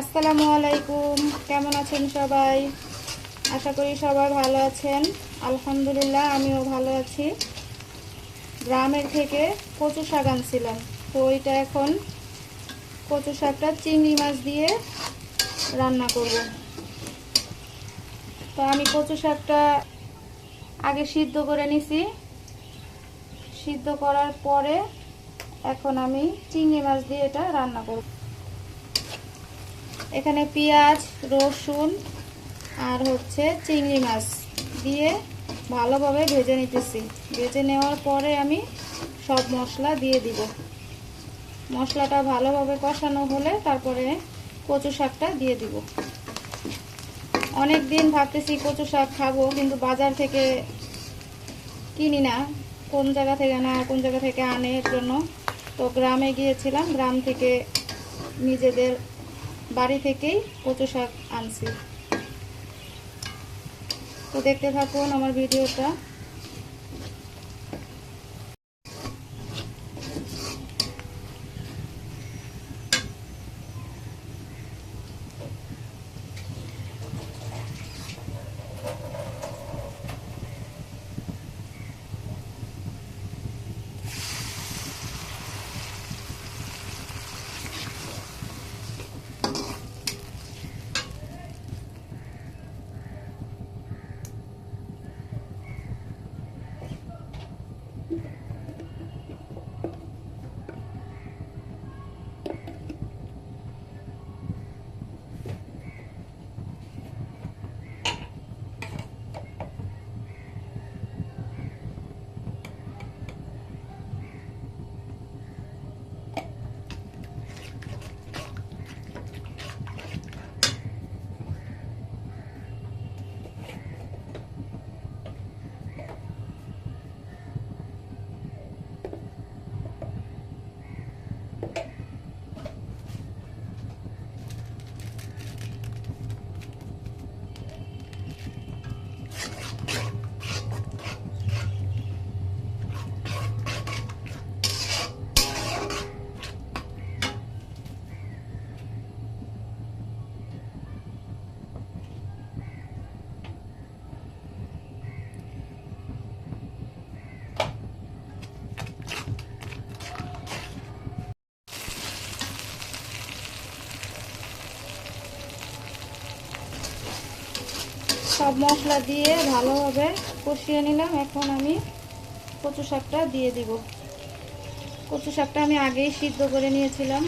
আসসালামু আলাইকুম। কেমন আছেন সবাই? আশা করি সবাই ভালো আছেন। আলহামদুলিল্লাহ আমিও ভালো আছি। গ্রামের থেকে কচু শাক আনছিলাম, তো ওইটা এখন কচু শাকটা চিংড়ি মাছ দিয়ে রান্না করব। তো আমি কচু শাকটা আগে সিদ্ধ করে নিছি। সিদ্ধ করার পরে এখন আমি চিংড়ি মাছ দিয়ে এটা রান্না করব। এখানে পেঁয়াজ, রসুন আর চিংড়ি মাছ দিয়ে ভালোভাবে ভেজে নিতেছি। ভেজে নেওয়ার পরে আমি সব মশলা দিয়ে দিব। মশলাটা ভালোভাবে কষানো হলে তারপরে কচু শাকটা দিয়ে দিব। অনেক দিন ভাবতেছি কচু শাক খাবো, কিন্তু বাজার থেকে কিনি না, কোন জায়গা থেকে আনে এর জন্য। তো গ্রামে গিয়েছিলাম, গ্রাম থেকে নিজেদের বাড়ি থেকেই কচু শাক আনছি। তো দেখতে থাকুন আমার ভিডিওটা। সব মশলা দিয়ে ভালোভাবে কষিয়ে নিলাম। এখন আমি কচু শাকটা দিয়ে দিব। কচু শাকটা আমি আগেই সিদ্ধ করে নিয়েছিলাম।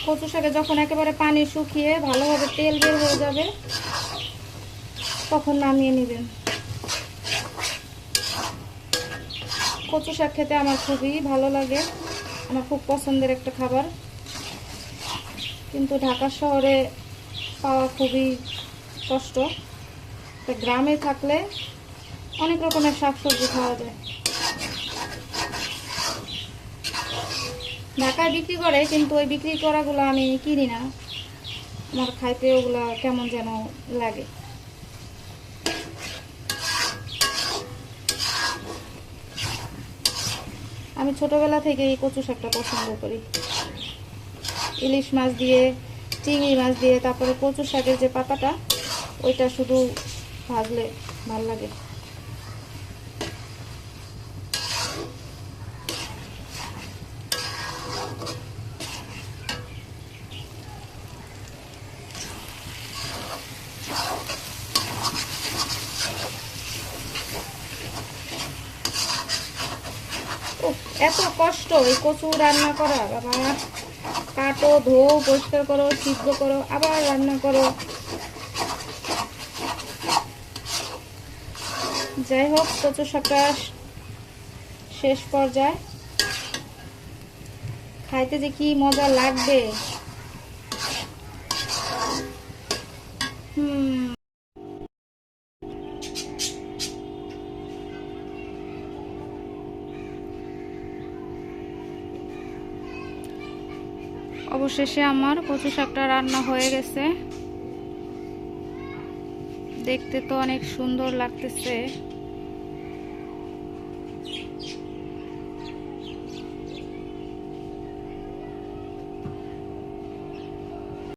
কচু শাকে যখন একেবারে পানি শুকিয়ে ভালোভাবে তেল বের হয়ে যাবে, তখন নামিয়ে নেবেন। কচু শাক খেতে আমার খুবই ভালো লাগে, আমার খুব পছন্দের একটা খাবার। কিন্তু ঢাকা শহরে পাওয়া খুবই কষ্ট। তো গ্রামে থাকলে অনেক রকমের শাকসবজি খাওয়া যায়। ঢাকায় বিক্রি করে, কিন্তু ওই বিক্রি করাগুলো আমি কিনি না। আমার খাইতে ওগুলা কেমন যেন লাগে। আমি ছোটবেলা থেকে এই কচু শাকটা পছন্দ করি। ইলিশ মাছ দিয়ে, চিংড়ি মাছ দিয়ে, তারপরে কচু শাকের যে পাতাটা ওইটা শুধু ভাজলে ভাল লাগে। এত কষ্ট এই কচু রান্না করা, বাবা। কাটো, ধোও, পরিষ্কার করো, সিদ্ধ করো, আবার রান্না করো। যাই হোক, কচু শাকটা শেষ পর্যায়ে। খাইতে যে কি মজা লাগবে। অবশেষে আমার কচু শাকটা রান্না হয়ে গেছে। দেখতে তো অনেক সুন্দর লাগতেছে।